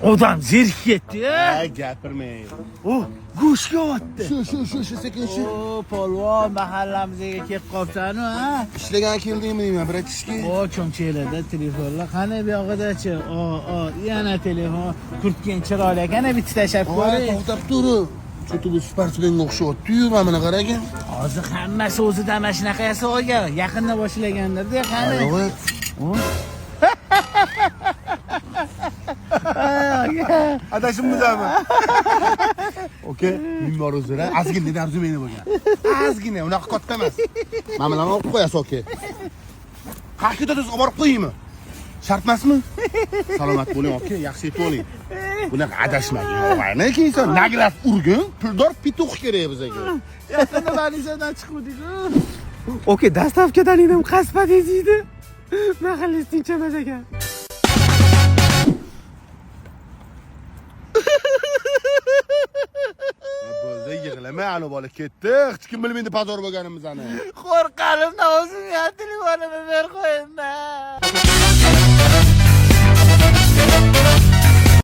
Odam zerikib ketdi-ya. Ha, gapirmang. O, go'shga otdi. Shu sekin shu. O, polvon, mahallamizga kelib qolsan-ku, ha? Ishlagan keldingmi deyman, bratishki. O, cho'mchaklarda telefonlar qani bu yoqda-chi? Yana telefon, kurtgan chiroyli ekan, bitta tashlab ko'ring. To'xtab tur. Cho'ti bu sportsmenga o'xshyapti-yu, mana buni qarang. Hozir hammasi o'zida mana shunaqa yasa olgan. Yaqinda boshlagandir-da, qani. Adashimizmi? Okey, minbor o'zira ozgina arzumeni bo'lgan. Ozgina, unaqa katta emas. Mana bularni olib qo'yasiz, okey. Qayerga ketasiz, olib borib qo'yingmi? Shart emasmi? Salomat bo'ling, okey, yaxshi yetib oling. Bunaqa adashmang. Yo'g'ayni kiysan, naglas urgin, puldor pituq kerak bizga. Yaqinda Balisadan chiqdik-ku. Okey, dastavkadan inam qasbat eziydi. Mahallingiz tinchamas ekan. Bo'ldi, yig'lama, ana bola ketdi. Hech kim bilmaydi pazor bo'lganimizni. Qo'rqalimdan o'zim telefonimni ber qo'yingmi?